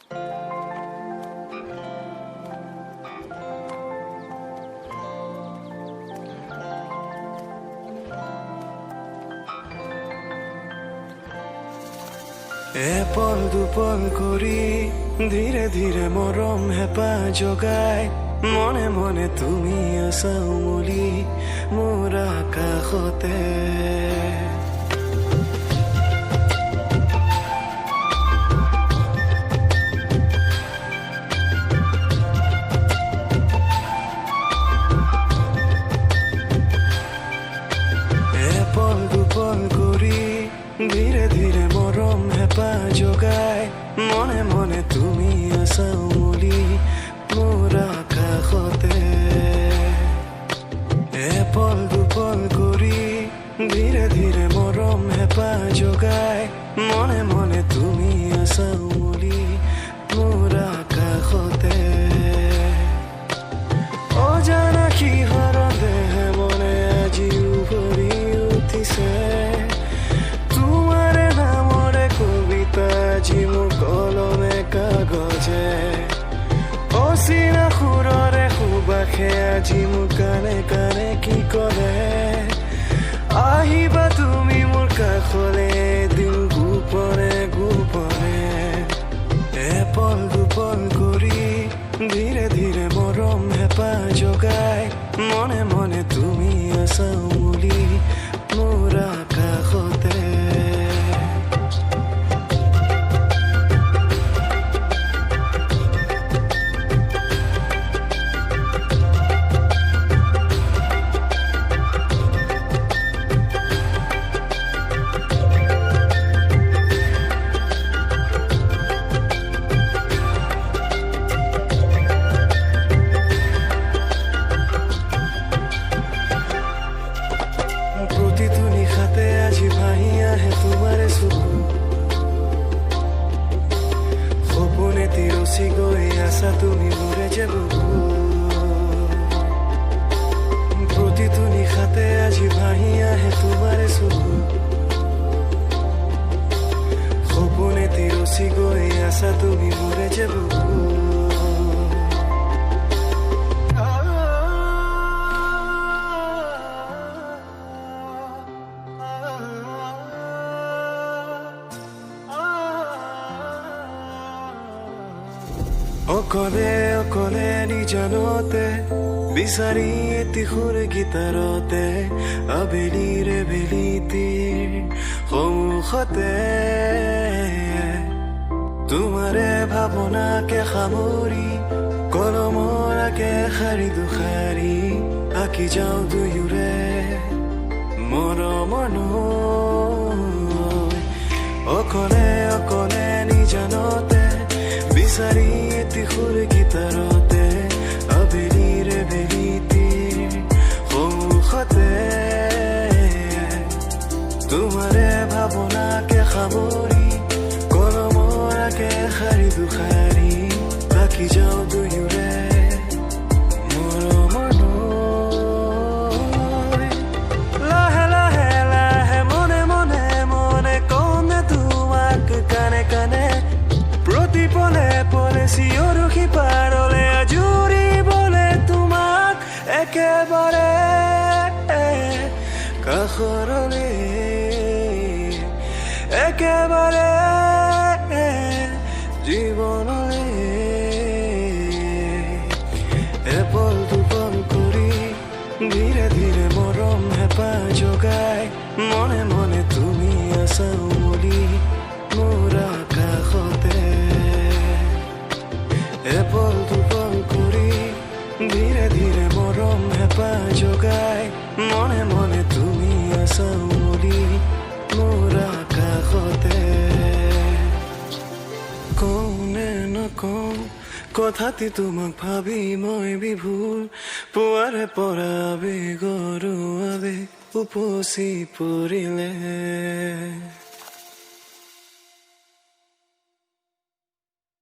Apple দুপল কৰি ধীৰে ধীৰে মৰম হেঁপাহ জগাই মনে মনে তুমি আছা উমলি মোৰ আকাশতে। এপল দুপল কৰি ধীৰে ধীৰে মৰম হেঁপাহ জগাই মনে মনে তুমি আছা উমলি মোৰ আকাশতে। এপল দুপল কৰি ধীৰে ধীৰে মৰম হেঁপাহ জগাই মনে মনে তুমি আছা উমলি মোৰ আকাশতে। অজানা কিহৰ দেহে মনে আজি উভৰি উঠিছে তোমাৰে নামৰে কবিতা আজি মোৰ কলমে কাগজে। অচিনা সুৰৰে সুবাসে আজি মোৰ কানে কানে কি কৰে আহিবা তুমি মোৰ কাষলে দিন গোপনে গোপনে। এপল দুপল কৰি ধীৰে ধীৰে মৰম হেঁপাহ জগাই মনে মনে তুমি আছা উমলি মোৰ আকাশতে। প্ৰতিটো নিশাতে আজি ভাহি আহে তোমাৰে চকু সপোনে তিৰচি গৈ আছা তুমি মোৰে যে বুকু। প্ৰতিটো নিশাতে আজি ভাহি আহে তোমাৰে চকু সপোনে তিৰচি গৈ আছা তুমি মোৰে যে বুকু। অকলে অকলে নিজানতে বিচাৰি এটি সুৰ গীতাৰতে আবেলিৰে বেলিটিৰ সন্মুখতে তোমাৰে ভাৱনাকে সামৰি কলমৰ আগে শাৰী দুশাৰী আঁকি যাওঁ দুয়োৰে মৰমৰ নৈ। অকলে অকলে নিজানতে বিচাৰি এটি সুৰ গীতাৰতে আবেলিৰে বেলিটিৰ সন্মুখতে তোমাৰে ভাৱনাকে সামৰি কলমৰ আগে শাৰী দুশাৰী আঁকি যাওঁ দুয়োৰে মৰমৰ নৈ। লাহে লাহে লাহে মনে মনে মনে কওঁনে তোমাক কানে কানে প্ৰতি পলে পলে চিঞৰো সিপাৰলে আজুৰিবলে তোমাক একেবাৰে কাষৰলে একেবাৰে জীৱনলে। এপল দুপল কৰি ধীৰে ধীৰে মৰম হেঁপাহ জগাই মনে মনে তুমি আছা উমলি মোৰ আকাশতে। এপল দুপল কৰি ধীৰে ধীৰে মৰম হেঁপাহ জগাই মনে মনে তুমি আছা উমলি মোৰ আকাশতে। কওঁনে নকওঁ কথাটি তোমাক ভাবি মই বিভোল পুৱাৰে পৰা আবেগৰ আবেগ উপচি পৰিলে।